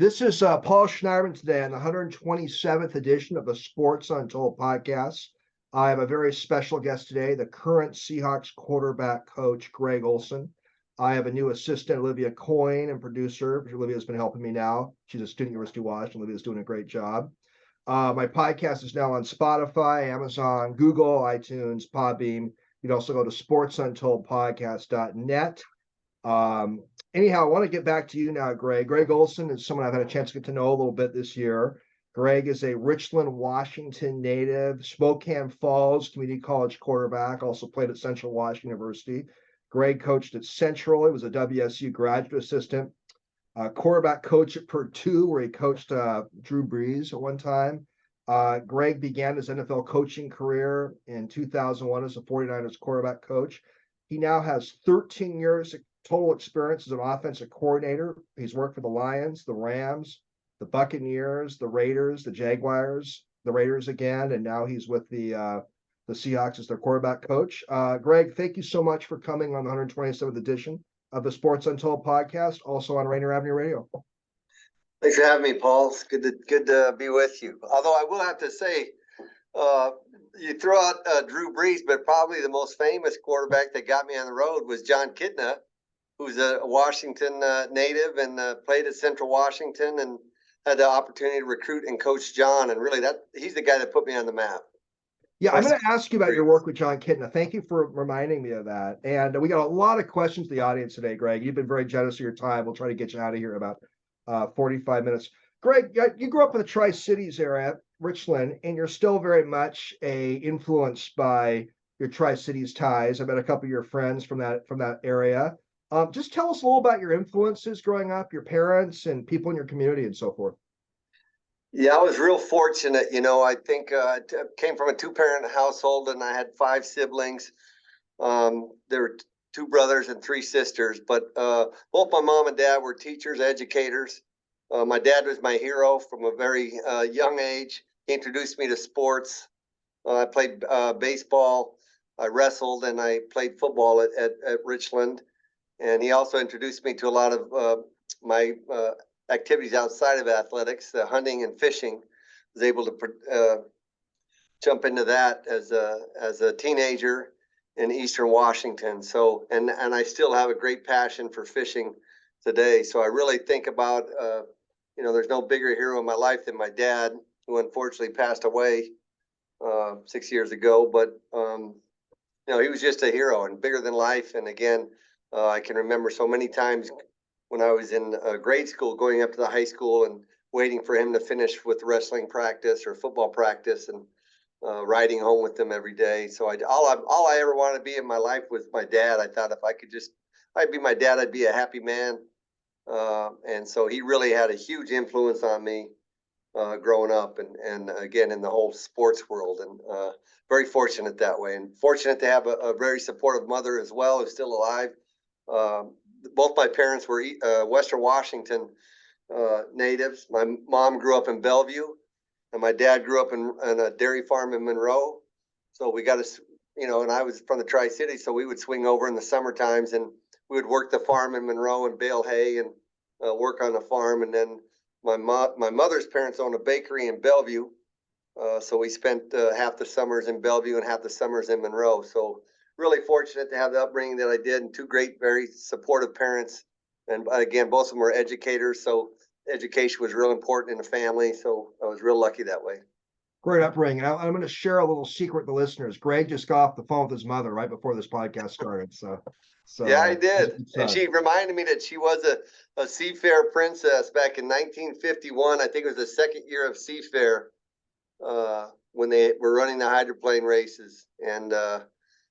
This is Paul Schneiderman today on the 127th edition of the Sports Untold podcast. I have a very special guest today, the current Seahawks quarterback coach, Greg Olson. I have a new assistant, Olivia Coyne, and producer. Olivia's been helping me now. She's a student at University of Washington. Olivia's doing a great job. My podcast is now on Spotify, Amazon, Google, iTunes, Podbean. You'd also go to sportsuntoldpodcast.net. Anyhow, I want to get back to you now, Greg. Greg Olson is someone I've had a chance to get to know a little bit this year. Greg is a Richland, Washington native, Spokane Falls Community College quarterback, also played at Central Washington University. Greg coached at Central. He was a WSU graduate assistant, quarterback coach at Purdue, where he coached Drew Brees at one time. Greg began his NFL coaching career in 2001 as a 49ers quarterback coach. He now has 13 years total experience as an offensive coordinator. He's worked for the Lions, the Rams, the Buccaneers, the Raiders, the Jaguars, the Raiders again, and now he's with the Seahawks as their quarterback coach. Greg, thank you so much for coming on the 127th edition of the Sports Untold podcast, also on Rainier Avenue Radio. Thanks for having me, Paul. It's good to be with you. Although I will have to say, you throw out Drew Brees, but probably the most famous quarterback that got me on the road was John Kitna, who's a Washington native and played at Central Washington and had the opportunity to recruit and coach John. And really, he's the guy that put me on the map. Yeah, I'm going to ask you about your work with John Kitna. Thank you for reminding me of that. And we got a lot of questions to the audience today, Greg. You've been very generous of your time. We'll try to get you out of here in about 45 minutes. Greg, you grew up in the Tri-Cities area, Richland, and you're still very much influenced by your Tri-Cities ties. I met a couple of your friends from that area. Just tell us a little about your influences growing up, your parents and people in your community and so forth. Yeah, I was real fortunate. I think I came from a two-parent household and I had 5 siblings. There were 2 brothers and 3 sisters, but both my mom and dad were teachers, educators. My dad was my hero from a very young age. He introduced me to sports. I played baseball, I wrestled, and I played football at Richland. And he also introduced me to a lot of my activities outside of athletics, hunting and fishing. I was able to jump into that as a teenager in Eastern Washington. So, and I still have a great passion for fishing today. So I really think about, there's no bigger hero in my life than my dad, who unfortunately passed away 6 years ago. But, he was just a hero and bigger than life. And again, I can remember so many times when I was in grade school, going up to the high school and waiting for him to finish with wrestling practice or football practice and riding home with them every day. So all I ever wanted to be in my life was my dad. I thought if I'd be my dad, I'd be a happy man. And so he really had a huge influence on me growing up and again, in the whole sports world, and very fortunate that way, and fortunate to have a very supportive mother as well, who's still alive. Both my parents were Western Washington natives. My mom grew up in Bellevue, and my dad grew up in a dairy farm in Monroe. So we got to, and I was from the Tri-Cities, so we would swing over in the summer times, and we would work the farm in Monroe and bale hay and work on the farm. And then my mother's parents owned a bakery in Bellevue, so we spent half the summers in Bellevue and half the summers in Monroe. So really fortunate to have the upbringing that I did, and 2 great, very supportive parents. And again, both of them were educators, so education was real important in the family. So I was real lucky that way. Great upbringing. I'm going to share a little secret with the listeners. Greg just got off the phone with his mother right before this podcast started. So yeah, I did. And she reminded me that she was a Seafair princess back in 1951. I think it was the 2nd year of Seafair when they were running the hydroplane races. And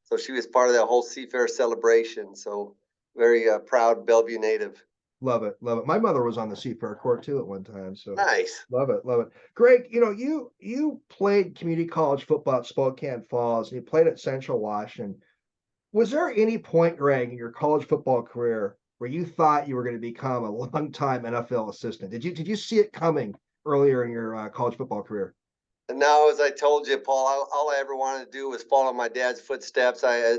so she was part of that whole Seafair celebration. So very proud Bellevue native. Love it. Love it. My mother was on the Seafair court too at one time. So nice. Love it. Love it. Greg, you played community college football at Spokane Falls, and you played at Central Washington. Was there any point, Greg, in your college football career where you thought you were going to become a long-time NFL assistant? Did you see it coming earlier in your college football career? No, as I told you, Paul, all I ever wanted to do was follow my dad's footsteps. I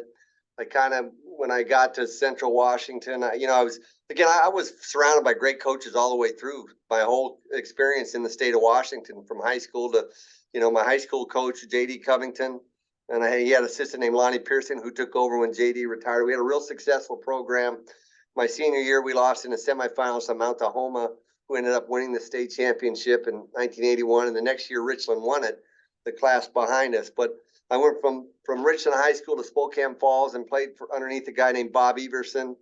kind of when I got to Central Washington, I was surrounded by great coaches all the way through my whole experience in the state of Washington, from high school to, my high school coach, J.D. Covington. And he had an assistant named Lonnie Pearson who took over when J.D. retired. We had a real successful program. My senior year, we lost in the semifinals to Mount Tahoma, who ended up winning the state championship in 1981. And the next year, Richland won it, the class behind us. But I went from Richland High School to Spokane Falls and played underneath a guy named Bob Everson.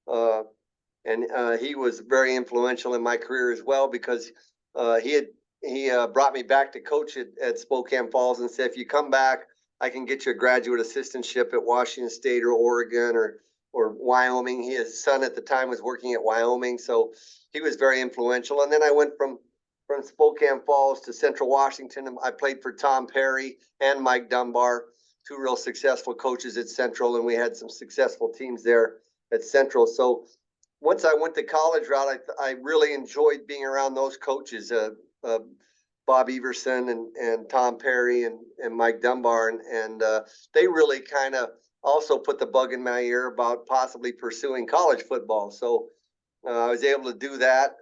And he was very influential in my career as well, because he brought me back to coach at Spokane Falls and said, if you come back, I can get you a graduate assistantship at Washington State or Oregon or Wyoming. His son at the time was working at Wyoming, so he was very influential. And then I went from Spokane Falls to Central Washington, and I played for Tom Perry and Mike Dunbar, two real successful coaches at Central, and we had some successful teams there at Central. So once I went the college route, I really enjoyed being around those coaches, Bob Everson and Tom Perry and Mike Dunbar, and they really kind of also put the bug in my ear about possibly pursuing college football. So I was able to do that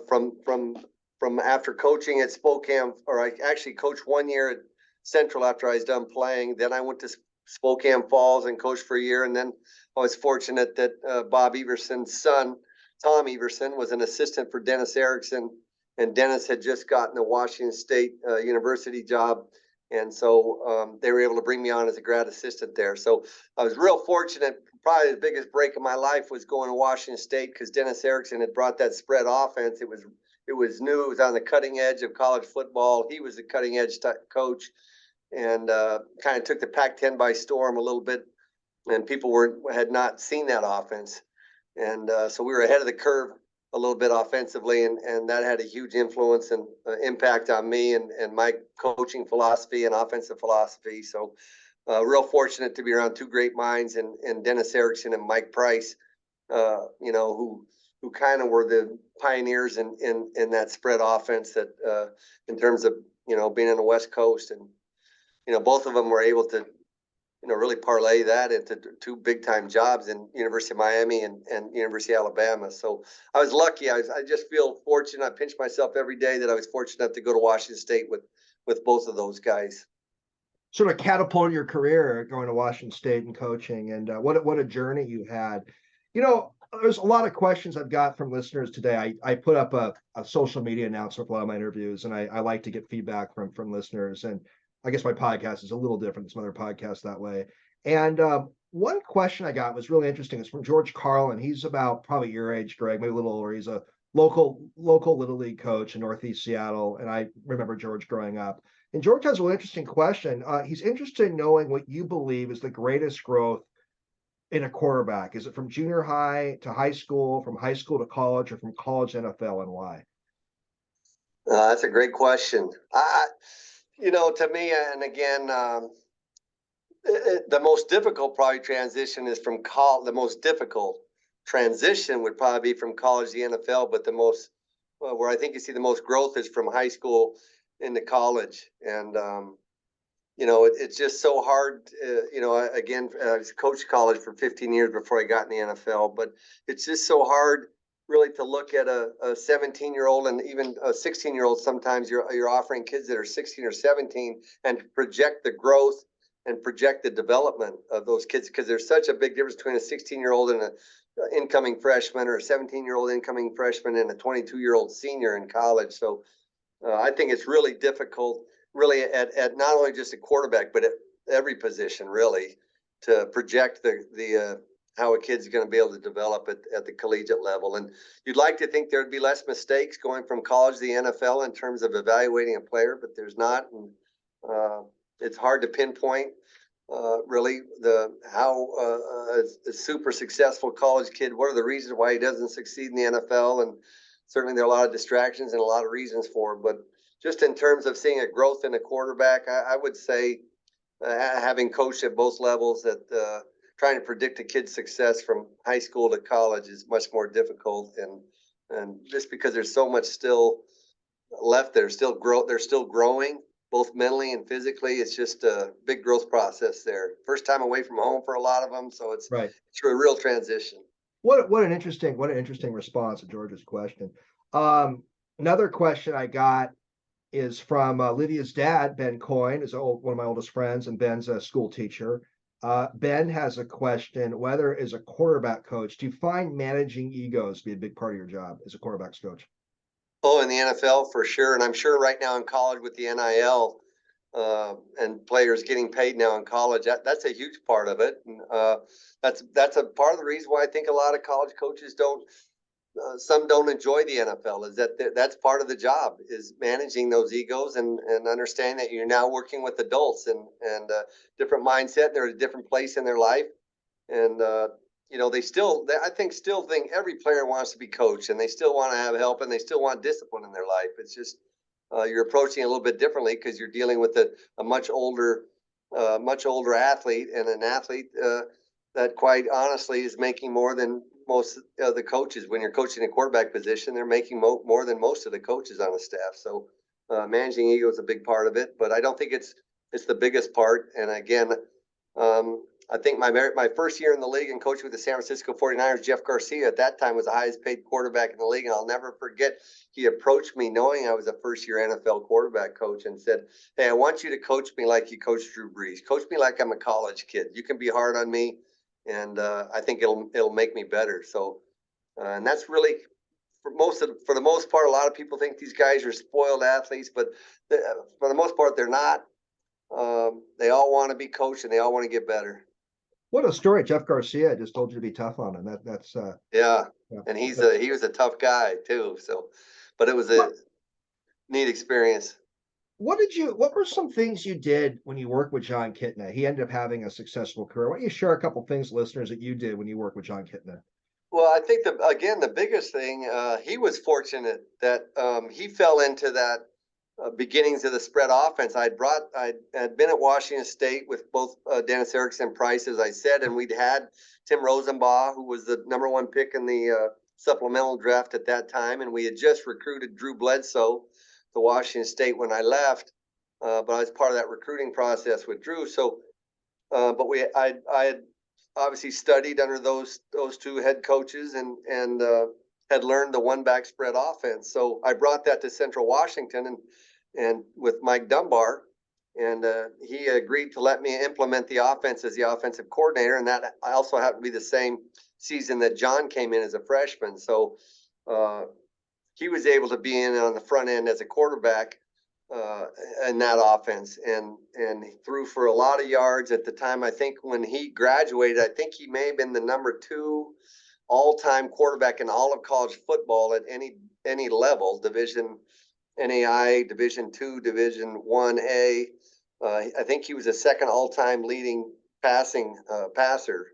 from after coaching at Spokane, or I actually coached 1 year at Central after I was done playing. Then I went to Spokane Falls and coached for a year, and then I was fortunate that Bob Everson's son, Tom Everson, was an assistant for Dennis Erickson. And Dennis had just gotten a Washington State University job. And so they were able to bring me on as a grad assistant there. So I was real fortunate. Probably the biggest break of my life was going to Washington State, because Dennis Erickson had brought that spread offense. It was new. It was on the cutting edge of college football. He was the cutting edge coach, and kind of took the Pac-10 by storm a little bit. And people had not seen that offense. And so we were ahead of the curve a little bit offensively, and that had a huge influence and impact on me and my coaching philosophy and offensive philosophy. So real fortunate to be around two great minds, and Dennis Erickson and Mike Price, who kind of were the pioneers in that spread offense, that in terms of, being on the West Coast. And, both of them were able to, really parlay that into two big time jobs in University of Miami and University of Alabama. So I was lucky. I just feel fortunate. I pinch myself every day that I was fortunate enough to go to Washington State with both of those guys. Sort of catapulted your career going to Washington State and coaching, and what a journey you had. There's a lot of questions I've got from listeners today. I put up a social media announcement with a lot of my interviews, and I like to get feedback from listeners. And I guess my podcast is a little different than some other podcasts that way. And one question I got was really interesting. It's from George Carlin. He's about probably your age, Greg, maybe a little older. He's a local Little League coach in Northeast Seattle. And I remember George growing up. And George has a really interesting question. He's interested in knowing what you believe is the greatest growth in a quarterback. Is it from junior high to high school, from high school to college, or from college to NFL, and why? That's a great question. To me, and again, the most difficult probably transition is from college. The most difficult transition would probably be from college to the NFL, but where I think you see the most growth is from high school into college. And, it's just so hard. Again, I was coached college for 15 years before I got in the NFL, but it's just so hard really to look at a 17-year-old and even a 16-year-old. Sometimes you're offering kids that are 16 or 17 and project the growth and project the development of those kids, because there's such a big difference between a 16-year-old and an incoming freshman, or a 17-year-old incoming freshman and a 22-year-old senior in college. So I think it's really difficult, really at not only just a quarterback, but at every position, really, to project the how a kid's going to be able to develop at the collegiate level. And you'd like to think there'd be less mistakes going from college to the NFL in terms of evaluating a player, but there's not. And it's hard to pinpoint really how a super successful college kid, what are the reasons why he doesn't succeed in the NFL. And certainly there are a lot of distractions and a lot of reasons for him. But just in terms of seeing a growth in a quarterback, I would say having coached at both levels, that trying to predict a kid's success from high school to college is much more difficult. And just because there's so much still left, they're still growing. both mentally and physically. It's just a big growth process there. First time away from home for a lot of them, so it's Right. a real transition. What an interesting response to George's question. Um, Another question I got is from Lydia's dad, Ben Coyne, is one of my oldest friends, and Ben's a school teacher. Ben has a question: whether as a quarterback coach, do you find managing egos to be a big part of your job as a quarterbacks coach? Oh, in the NFL for sure, and I'm sure right now in college with the NIL and players getting paid now in college, that's a huge part of it. And that's a part of the reason why I think a lot of college coaches don't. Some don't enjoy the NFL. Is that that's part of the job, is managing those egos and understanding that you're now working with adults and different mindset. They're at a different place in their life, and you know I think still think every player wants to be coached, and they still want to have help, and they still want discipline in their life. It's just you're approaching it a little bit differently because you're dealing with a much older athlete, and an athlete that quite honestly is making more than most of the coaches. When you're coaching a quarterback position, they're making more than most of the coaches on the staff. So managing ego is a big part of it, but I don't think it's the biggest part. And again, I think my first year in the league and coaching with the San Francisco 49ers, Jeff Garcia at that time was the highest paid quarterback in the league. And I'll never forget, he approached me knowing I was a first year NFL quarterback coach and said, "Hey, I want you to coach me like you coached Drew Brees. Coach me like I'm a college kid. You can be hard on me, and I think it'll make me better." So, and that's really for the most part. A lot of people think these guys are spoiled athletes, but for the most part, they're not. They all want to be coached and they all want to get better. What a story! Jeff Garcia just told you to be tough on him. That's Yeah, yeah. and he was a tough guy too. So, but it was a What neat experience. what were some things you did when you worked with John Kitna? He ended up having a successful career. Why don't you share a couple things, listeners, that you did when you worked with John Kitna? Well, I think the biggest thing, he was fortunate that he fell into that beginnings of the spread offense. I had been at Washington State with both Dennis Erickson and Price, as I said, and we'd had Tim Rosenbaugh, who was the number one pick in the supplemental draft at that time, and we had just recruited Drew Bledsoe to Washington State when I left. But I was part of that recruiting process with Drew. So, but I had obviously studied under those two head coaches and had learned the one back spread offense. So I brought that to Central Washington and with Mike Dunbar, and he agreed to let me implement the offense as the offensive coordinator. And that also happened to be the same season that John came in as a freshman. So he was able to be in on the front end as a quarterback in that offense, and he threw for a lot of yards at the time. I think when he graduated, I think he may have been the number 2 all-time quarterback in all of college football at any level, Division NAI, Division II, Division 1A. I think he was the second all-time leading passer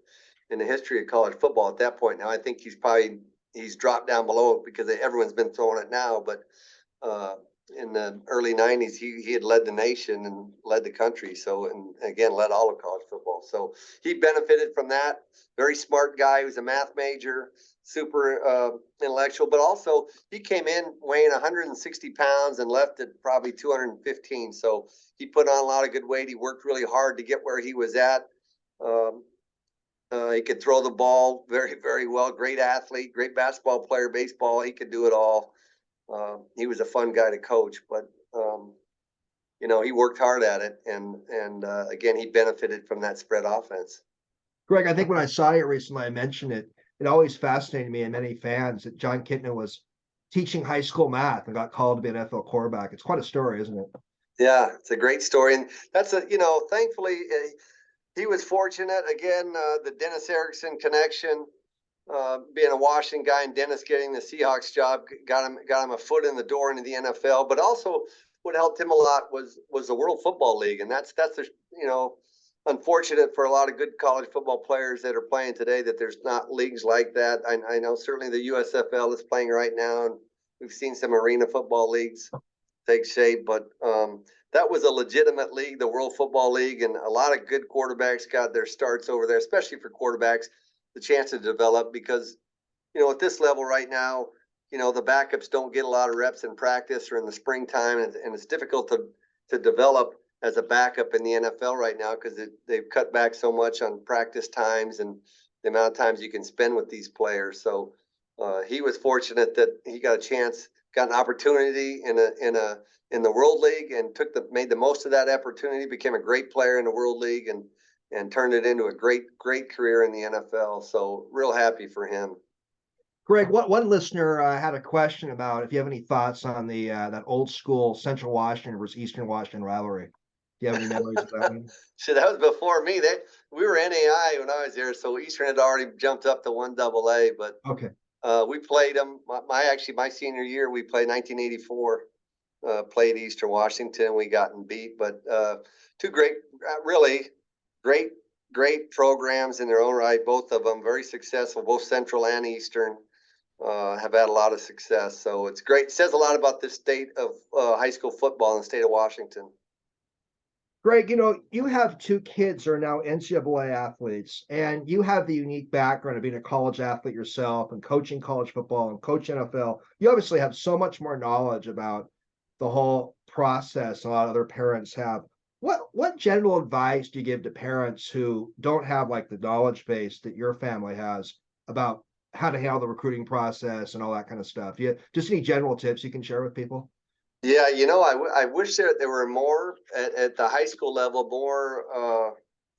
in the history of college football at that point. Now I think he's dropped down below it because everyone's been throwing it now, but in the early 90s, he had led the nation and led the country. So, and again, led all of college football. So he benefited from that. Very smart guy. He was a math major, super intellectual, but also he came in weighing 160 pounds and left at probably 215. So he put on a lot of good weight. He worked really hard to get where he was at. He could throw the ball very, very well. Great athlete, great basketball player, baseball. He could do it all. He was a fun guy to coach, but you know, he worked hard at it, and again, he benefited from that spread offense. Greg, I think when I saw you recently, I mentioned it. It always fascinated me and many fans that John Kitna was teaching high school math and got called to be an NFL quarterback. It's quite a story, isn't it? Yeah, it's a great story, and that's thankfully he was fortunate. Again, the Dennis Erickson connection. Being a Washington guy and Dennis getting the Seahawks job got him a foot in the door into the NFL. But also, what helped him a lot was the World Football League, and that's unfortunate for a lot of good college football players that are playing today that there's not leagues like that. I know certainly the USFL is playing right now, and we've seen some arena football leagues take shape, but that was a legitimate league, the World Football League, and a lot of good quarterbacks got their starts over there, especially for quarterbacks, the chance to develop because, at this level right now, the backups don't get a lot of reps in practice or in the springtime, and it's difficult to to develop as a backup in the NFL right now, because they've cut back so much on practice times and the amount of times you can spend with these players. So he was fortunate that he got a chance, got an opportunity in the World League, and made the most of that opportunity. Became a great player in the World League, and turned it into a great career in the NFL. So real happy for him. Greg, one listener had a question about if you have any thoughts on the that old school Central Washington versus Eastern Washington rivalry. Do you have any memories of that one? So that was before me. We were NAI when I was there, so Eastern had already jumped up to 1AA. But Okay. we played them. My senior year, we played 1984. Played Eastern Washington. We gotten beat, but two really great programs in their own right. Both of them very successful. Both Central and Eastern have had a lot of success. So it's great. It says a lot about the state of high school football in the state of Washington. Greg, you have two kids who are now NCAA athletes, and you have the unique background of being a college athlete yourself and coaching college football and coach NFL. You obviously have so much more knowledge about the whole process a lot of other parents have. What general advice do you give to parents who don't have like the knowledge base that your family has about how to handle the recruiting process and all that kind of stuff? Do you just any general tips you can share with people? Yeah, I wish there were more at the high school level, more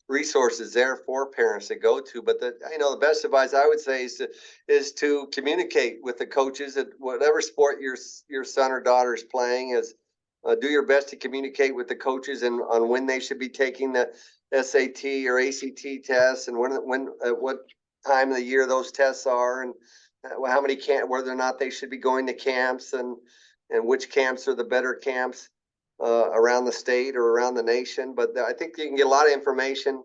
resources there for parents to go to. But the best advice I would say is to communicate with the coaches at whatever sport your son or daughter is playing. Is do your best to communicate with the coaches and on when they should be taking the SAT or ACT tests, and when at what time of the year those tests are, and how many whether or not they should be going to camps, and which camps are the better camps around the state or around the nation. But I think you can get a lot of information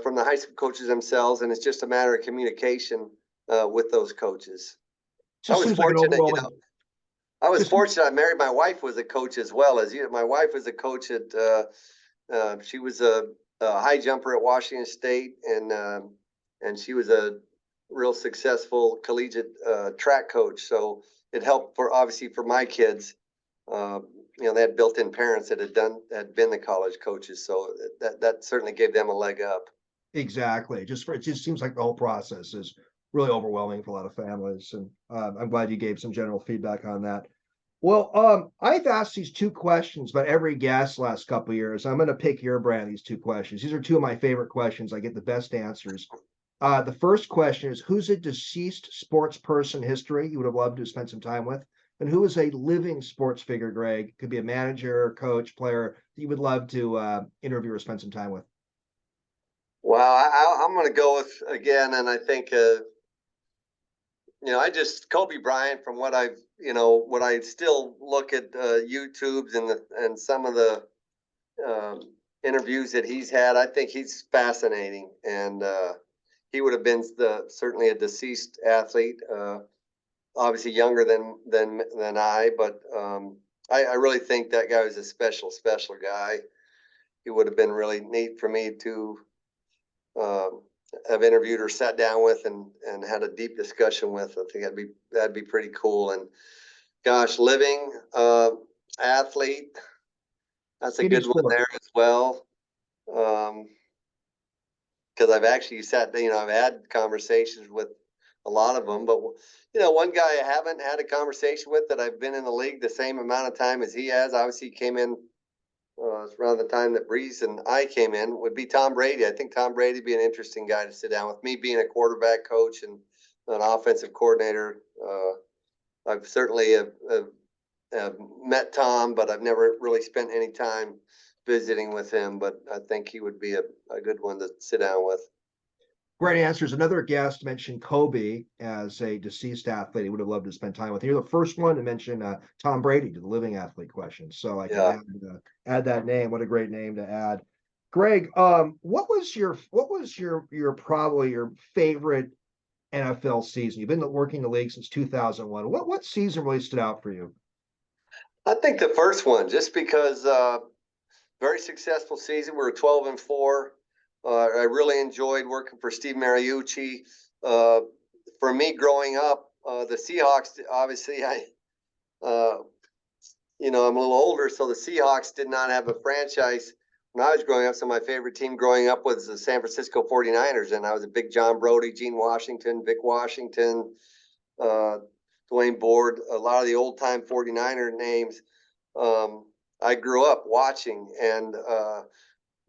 from the high school coaches themselves, and it's just a matter of communication with those coaches. I Just was seems like an fortunate, overwhelming. I was Just fortunate. I married my wife was a coach as well as you. My wife was a coach at. She was a high jumper at Washington State, and she was a real successful collegiate track coach. So it helped obviously for my kids. They had built-in parents that had been the college coaches, so that certainly gave them a leg up. Exactly. It just seems like the whole process is really overwhelming for a lot of families, and I'm glad you gave some general feedback on that. Well, I've asked these two questions about every guest last couple of years. I'm going to pick your brand these two questions. These are two of my favorite questions. I get the best answers. The first question is, who's a deceased sports person history you would have loved to spend some time with? And who is a living sports figure, Greg? Could be a manager, coach, player that you would love to interview or spend some time with. Well, I'm going to go with again, and I think Kobe Bryant, from what what I still look at YouTube's and some of the interviews that he's had. I think he's fascinating, and he would have been certainly a deceased athlete, obviously younger than I, but I really think that guy was a special guy. He would have been really neat for me to have interviewed or sat down with and had a deep discussion with. I think that'd be pretty cool. And gosh, living athlete, that's a good one there as well. Because I've actually I've had conversations with a lot of them, but one guy I haven't had a conversation with that I've been in the league the same amount of time as he has. Obviously, he came in around the time that Breeze and I came in, would be Tom Brady. I think Tom Brady would be an interesting guy to sit down with. Me being a quarterback coach and an offensive coordinator, I've certainly have met Tom, but I've never really spent any time visiting with him. But I think he would be a good one to sit down with. Great answers. Another guest mentioned Kobe as a deceased athlete he would have loved to spend time with. You're the first one to mention Tom Brady to the living athlete question. So I can add that name. What a great name to add. Greg, what was your probably your favorite NFL season? You've been working the league since 2001. What season really stood out for you? I think the first one, just because very successful season. We were 12-4. I really enjoyed working for Steve Mariucci. For me, growing up, the Seahawks, obviously, I'm a little older, so the Seahawks did not have a franchise when I was growing up. So my favorite team growing up was the San Francisco 49ers. And I was a big John Brody, Gene Washington, Vic Washington, uh, Dwayne Board, a lot of the old time 49er names. I grew up watching, and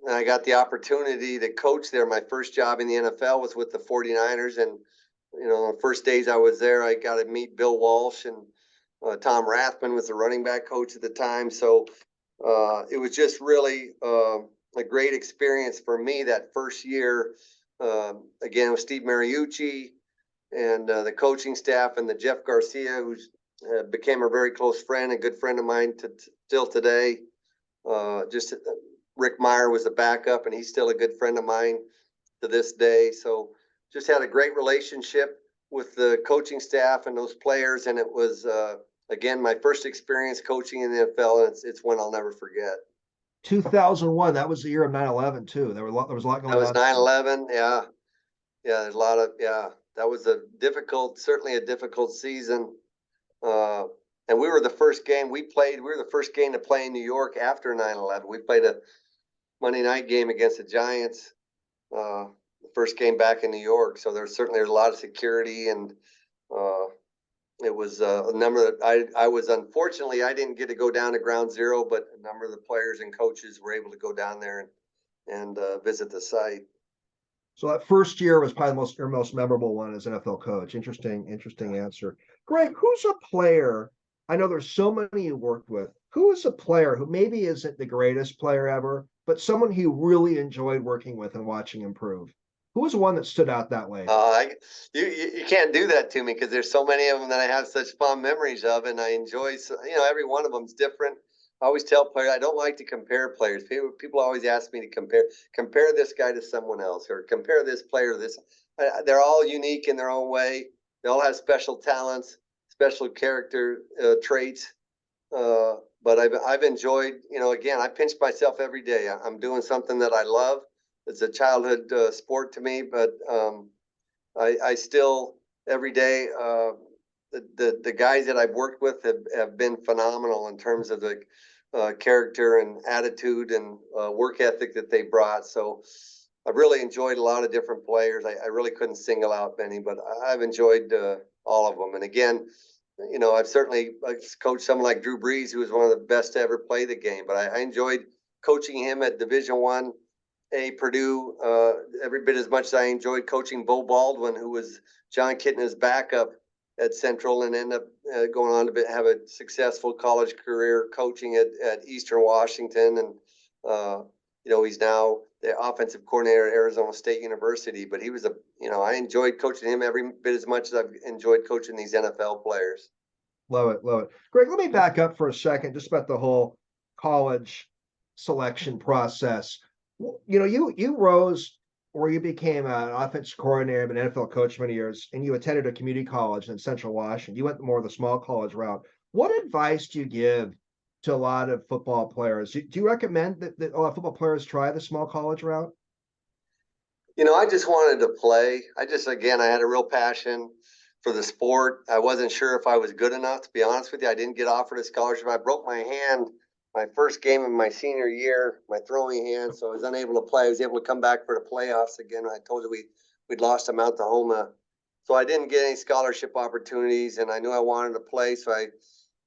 I got the opportunity to coach there. My first job in the NFL was with the 49ers. And, the first days I was there, I got to meet Bill Walsh, and Tom Rathman was the running back coach at the time. So it was just really a great experience for me that first year. Again, with Steve Mariucci and the coaching staff, and the Jeff Garcia, who's became a very close friend, a good friend of mine still today. Just Rick Meyer was the backup, and he's still a good friend of mine to this day. So just had a great relationship with the coaching staff and those players. And it was, again, my first experience coaching in the NFL, and it's one I'll never forget. 2001, that was the year of 9/11 too. There was a lot going That was on. 9/11. Yeah. Yeah. There's a lot of, yeah, that was certainly a difficult season. And we were the first game we were the first game to play in New York after 9/11. We played a Monday night game against the Giants, the first game back in New York. So there's a lot of security, and it was a number that I was, unfortunately, I didn't get to go down to Ground Zero, but a number of the players and coaches were able to go down there and visit the site. So that first year was probably your most memorable one as NFL coach. Interesting answer. Greg, who's a player? I know there's so many you worked with. Who is a player who maybe isn't the greatest player ever, but someone who really enjoyed working with and watching improve? Who was one that stood out that way? You can't do that to me, because there's so many of them that I have such fond memories of, and I enjoy. Every one of them's different. I always tell players I don't like to compare players. People always ask me to compare this guy to someone else, or compare this player to this. They're all unique in their own way. They all have special talents, special character traits. But I've enjoyed. Again, I pinch myself every day. I'm doing something that I love. It's a childhood sport to me, but I still every day. The guys that I've worked with have been phenomenal in terms of the character and attitude and work ethic that they brought. So I've really enjoyed a lot of different players. I really couldn't single out many, but I've enjoyed all of them. And again, I've certainly coached someone like Drew Brees, who was one of the best to ever play the game. But I enjoyed coaching him at Division I Purdue every bit as much as I enjoyed coaching Bo Baldwin, who was John Kitna's backup at Central, and ended up going on to have a successful college career coaching at Eastern Washington. And, he's now the offensive coordinator at Arizona State University. But he was I enjoyed coaching him every bit as much as I've enjoyed coaching these NFL players. Love it. Greg, let me back up for a second just about the whole college selection process. You rose, or you became an offensive coordinator, an NFL coach for many years, and you attended a community college in Central Washington. You went more of the small college route. What advice do you give to a lot of football players? Do you recommend that a lot of football players try the small college route? I just wanted to play. I had a real passion for the sport. I wasn't sure if I was good enough, to be honest with you. I didn't get offered a scholarship. I broke my hand my first game of my senior year, my throwing hand, so I was unable to play. I was able to come back for the playoffs again. I told you we'd lost to Mount Tahoma. So I didn't get any scholarship opportunities, and I knew I wanted to play, so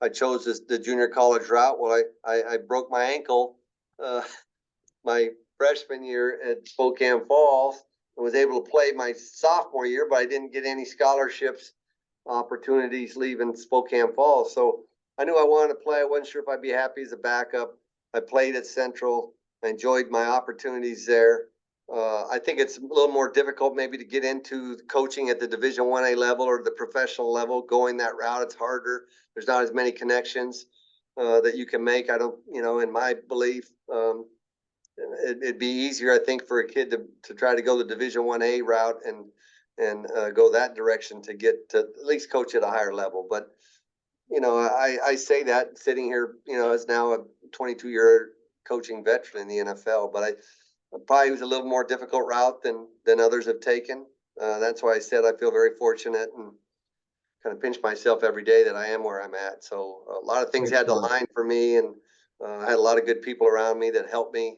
I chose the junior college route. Well, I broke my ankle my freshman year at Spokane Falls, and was able to play my sophomore year, but I didn't get any scholarships opportunities leaving Spokane Falls. So I knew I wanted to play. I wasn't sure if I'd be happy as a backup. I played at Central. I enjoyed my opportunities there. I think it's a little more difficult maybe to get into coaching at the Division I level or the professional level. Going that route, it's harder. There's not as many connections that you can make. I don't, in my belief, it'd be easier, I think, for a kid to try to go the Division I route and go that direction to get to at least coach at a higher level. But I say that sitting here, as now a 22-year coaching veteran in the NFL, but I probably was a little more difficult route than others have taken. That's why I said I feel very fortunate, and kind of pinch myself every day that I am where I'm at. So a lot of things Great had to story. line for me, and I had a lot of good people around me that helped me.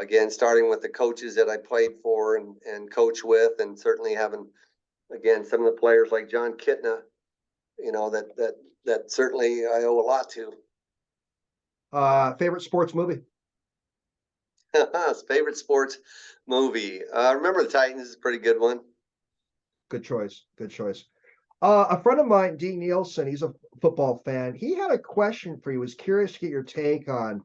Again, starting with the coaches that I played for and coach with, and certainly having, again, some of the players like John Kitna, that certainly I owe a lot to. Favorite sports movie? Favorite sports movie. Remember the Titans is a pretty good one. Good choice. Good choice. A friend of mine, Dean Nielsen, he's a football fan. He had a question for you. He was curious to get your take on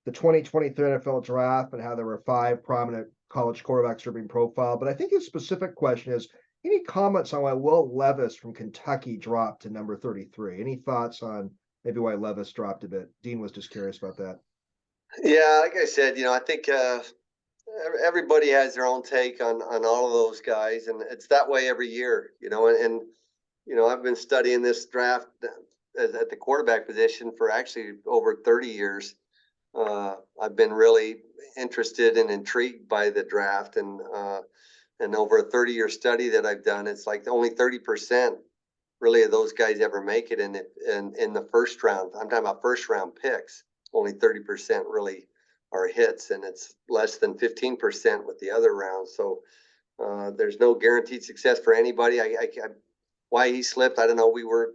the 2023 NFL draft and how there were 5 prominent college quarterbacks that are being profiled. But I think his specific question is, any comments on why Will Levis from Kentucky dropped to number 33? Any thoughts on maybe why Levis dropped a bit? Dean was just curious about that. Yeah, like I said, I think everybody has their own take on all of those guys, and it's that way every year, and I've been studying this draft at the quarterback position for actually over 30 years. I've been really interested and intrigued by the draft, and over a 30-year study that I've done, it's like only 30% really of those guys ever make it in the first round. I'm talking about first round picks. Only 30% really are hits, and it's less than 15% with the other rounds. So there's no guaranteed success for anybody. Why he slipped, I don't know. We were,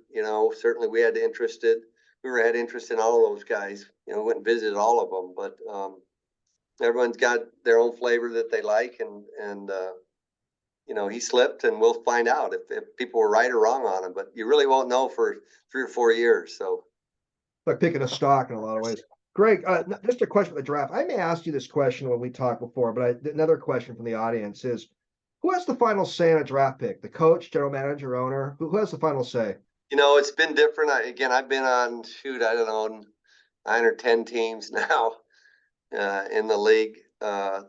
certainly we had interest in all of those guys. We went and visited all of them, but everyone's got their own flavor that they like, and he slipped, and we'll find out if people were right or wrong on him. But you really won't know for 3 or 4 years. So, Like picking a stock in a lot of ways. Greg, just a question with the draft. I may ask you this question when we talked before, but another question from the audience is, who has the final say on a draft pick? The coach, general manager, owner? Who has the final say? it's been different. I've been on, I don't know, 9 or 10 teams now in the league. I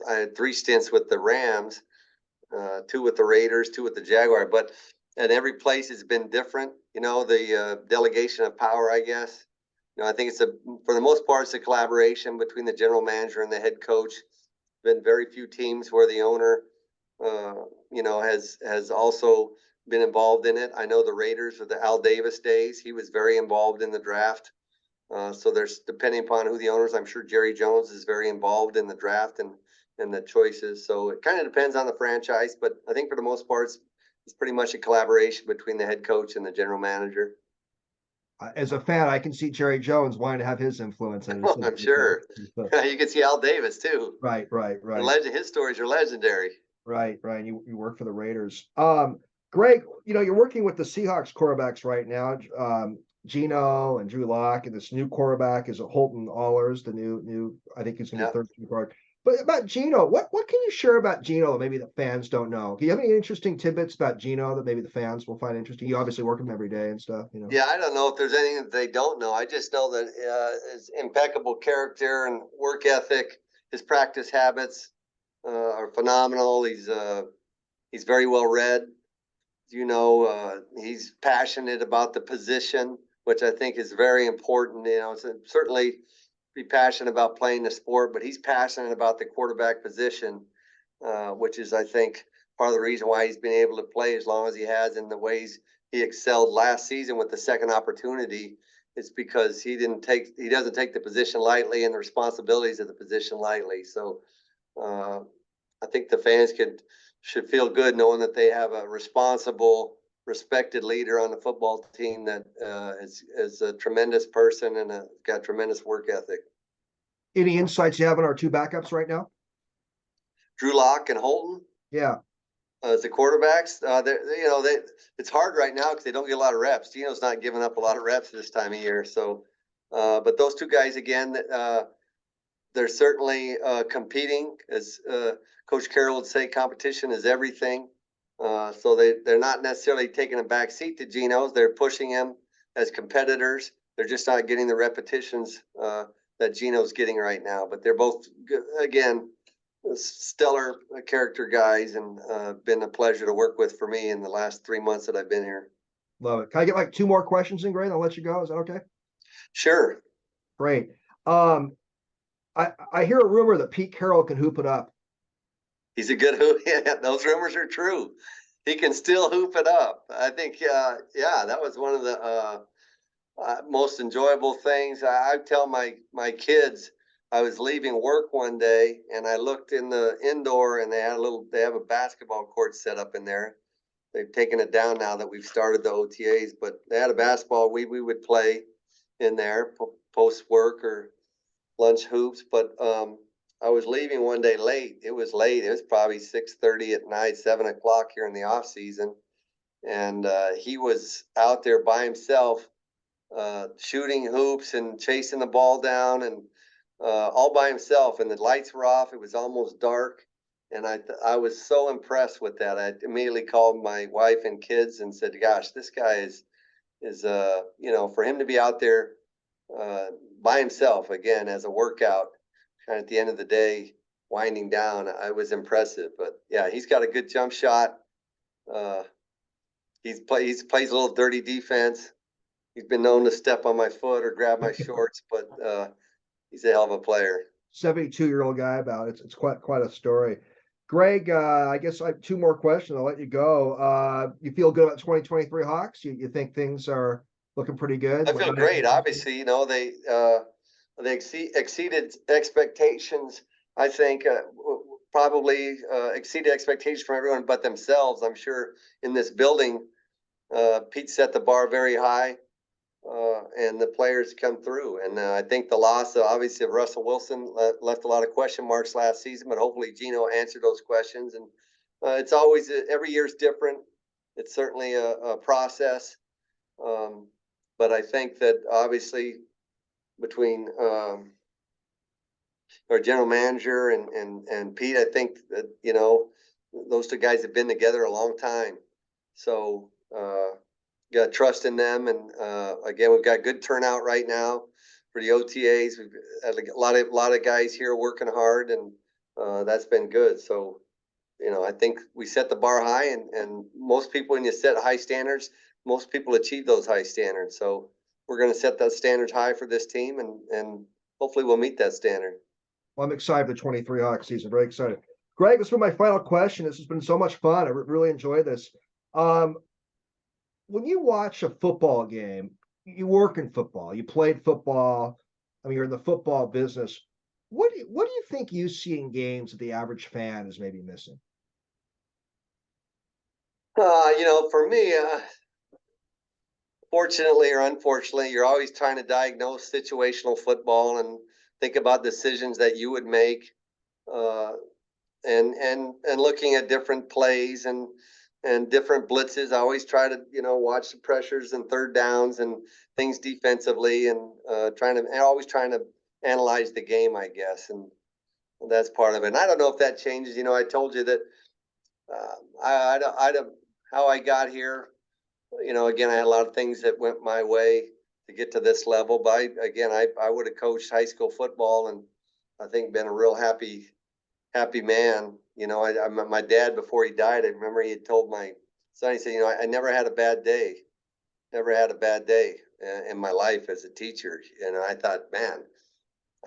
had 3 stints with the Rams, 2 with the Raiders, 2 with the Jaguar, but at every place it's been different. The delegation of power, I guess. I think for the most part, it's a collaboration between the general manager and the head coach. Been very few teams where the owner, has also been involved in it. I know the Raiders of the Al Davis days. He was very involved in the draft. So there's, depending upon who the owners, I'm sure Jerry Jones is very involved in the draft and the choices. So it kind of depends on the franchise, but I think for the most part, it's pretty much a collaboration between the head coach and the general manager. As a fan, I can see Jerry Jones wanting to have his influence in it. I'm sure. You can see Al Davis too. Right. His stories are legendary. Right. You work for the Raiders. Greg, you're working with the Seahawks quarterbacks right now. Geno and Drew Lock, and this new quarterback is Holton Allers, the new. I think he's going to be third quarterback. But about Geno, what can you share about Geno that maybe the fans don't know? Do you have any interesting tidbits about Geno that maybe the fans will find interesting? You obviously work with him every day and stuff. Yeah, I don't know if there's anything that they don't know. I just know that his impeccable character and work ethic, his practice habits are phenomenal. He's very well read. He's passionate about the position, which I think is very important. So certainly be passionate about playing the sport, but he's passionate about the quarterback position, which is, I think, part of the reason why he's been able to play as long as he has in the ways he excelled last season with the second opportunity. It's because he doesn't take the position lightly and the responsibilities of the position lightly. So I think the fans should feel good knowing that they have a responsible, respected leader on the football team that is a tremendous person and got tremendous work ethic. Any insights you have on our 2 backups right now? Drew Lock and Holton. Yeah. As the quarterbacks, it's hard right now because they don't get a lot of reps. Geno's not giving up a lot of reps this time of year. So, but those 2 guys again, they're certainly competing. As Coach Carroll would say, competition is everything. So they're not necessarily taking a back seat to Geno's. They're pushing him as competitors. They're just not getting the repetitions that Geno's getting right now. But they're both, again, stellar character guys, and been a pleasure to work with for me in the last 3 months that I've been here. Love it. Can I get like 2 more questions in, Greg? I'll let you go. Is that okay? Sure. Great. I hear a rumor that Pete Carroll can hoop it up. He's a good hoop. Yeah, those rumors are true. he can still hoop it up. I think, yeah, that was one of the most enjoyable things. I tell my kids, I was leaving work one day and I looked in the indoor and they have a basketball court set up in there. They've taken it down now that we've started the OTAs, but they had a basketball. We would play in there post work or lunch hoops. But I was leaving one day late. It was late. It was probably 6:30 at night, 7 o'clock here in the off season, and he was out there by himself, shooting hoops and chasing the ball down, and all by himself. And the lights were off. It was almost dark, and I was so impressed with that. I immediately called my wife and kids and said, "Gosh, this guy is for him to be out there uh, by himself again as a workout, kind of at the end of the day, winding down. I was impressive, but yeah, he's got a good jump shot. Uh, he plays a little dirty defense. He's been known to step on my foot or grab my shorts, but he's a hell of a player. 72-year-old guy about it. It's quite a story. Greg, I guess I have two more questions. I'll let you go. You feel good about 2023 Hawks? You think things are looking pretty good? I feel great. Obviously, they exceeded expectations. I think probably exceeded expectations from everyone but themselves. I'm sure in this building, Pete set the bar very high, and the players come through. And I think the loss, obviously, of Russell Wilson left a lot of question marks last season, but hopefully Gino answered those questions. And it's always every year's different. It's certainly a process. But I think that obviously between our general manager and Pete, I think that those two guys have been together a long time, so got trust in them. And again, we've got good turnout right now for the OTAs. We've had a lot of guys here working hard, and that's been good. So I think we set the bar high, and most people, when you set high standards, most people achieve those high standards. So we're going to set those standards high for this team, and hopefully we'll meet that standard. Well, I'm excited for the 23 Hawks season. Very excited. Greg, this has been my final question. This has been so much fun. I really enjoyed this. When you watch a football game, you work in football, you played football. I mean, you're in the football business. What do you think you see in games that the average fan is maybe missing? For me, fortunately or unfortunately, you're always trying to diagnose situational football and think about decisions that you would make, uh, and looking at different plays and different blitzes. I always try to watch the pressures and third downs and things defensively, and always trying to analyze the game, I guess, and that's part of it. And I don't know if that changes. I told you that I how I got here. Again, I had a lot of things that went my way to get to this level. But I would have coached high school football, and I think been a real happy man. My dad, before he died, I remember he had told my son, he said, I never had a bad day, in my life as a teacher. And I thought, man,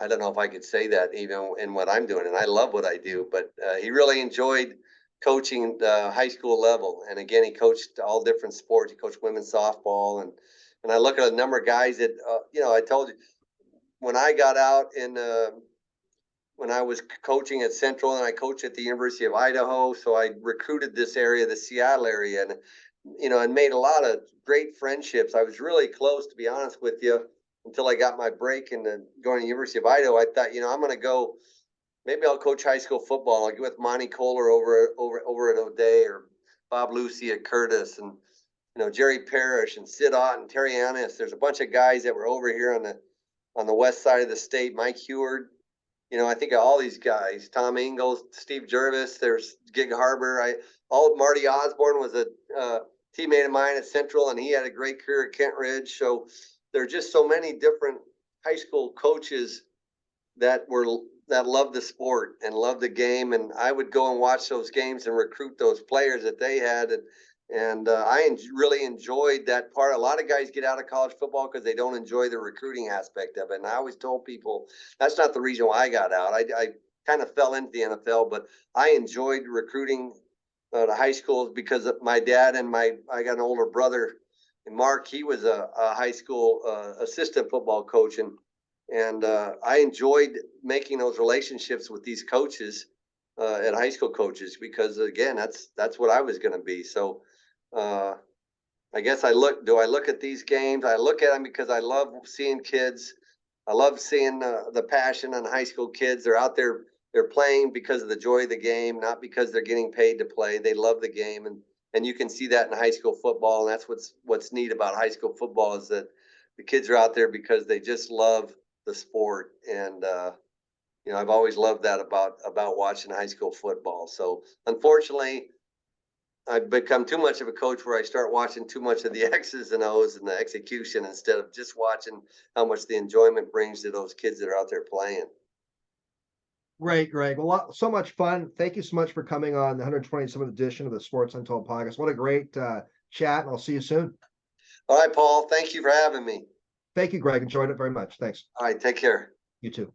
I don't know if I could say that even in what I'm doing. And I love what I do, but he really enjoyed coaching the high school level. And again, he coached all different sports. He coached women's softball. And I look at a number of guys that, I told you, when I got out when I was coaching at Central, and I coached at the University of Idaho. So I recruited this area, the Seattle area, and made a lot of great friendships. I was really close, to be honest with you, until I got my break and going to the University of Idaho. I thought, I'm going to go, maybe I'll coach high school football. I'll get with Monty Kohler over at O'Day, or Bob Lucy at Curtis, and Jerry Parrish and Sid Ott and Terry Annis. There's a bunch of guys that were over here on the west side of the state. Mike Heward. I think of all these guys, Tom Ingles, Steve Jervis, there's Gig Harbor. Marty Osborne was a teammate of mine at Central, and he had a great career at Kent Ridge. So there are just so many different high school coaches that love the sport and love the game. And I would go and watch those games and recruit those players that they had. And I really enjoyed that part. A lot of guys get out of college football because they don't enjoy the recruiting aspect of it. And I always told people that's not the reason why I got out. I kind of fell into the NFL, but I enjoyed recruiting to high schools because of my dad and I got an older brother, and Mark, he was a high school assistant football coach, and I enjoyed making those relationships with these coaches and high school coaches because again, that's what I was going to be. So I guess I look at these games? I look at them because I love seeing kids. I love seeing the passion on high school kids. They're out there. They're playing because of the joy of the game, not because they're getting paid to play. They love the game, and you can see that in high school football. And that's what's neat about high school football is that the kids are out there because they just love the sport. And I've always loved that about watching high school football. So unfortunately, I've become too much of a coach where I start watching too much of the X's and O's and the execution instead of just watching how much the enjoyment brings to those kids that are out there playing. Great, Greg. Well, so much fun. Thank you so much for coming on the 127th edition of the Sports Untold podcast. What a great chat, and I'll see you soon. All right, Paul. Thank you for having me. Thank you, Greg. Enjoyed it very much. Thanks. All right. Take care. You too.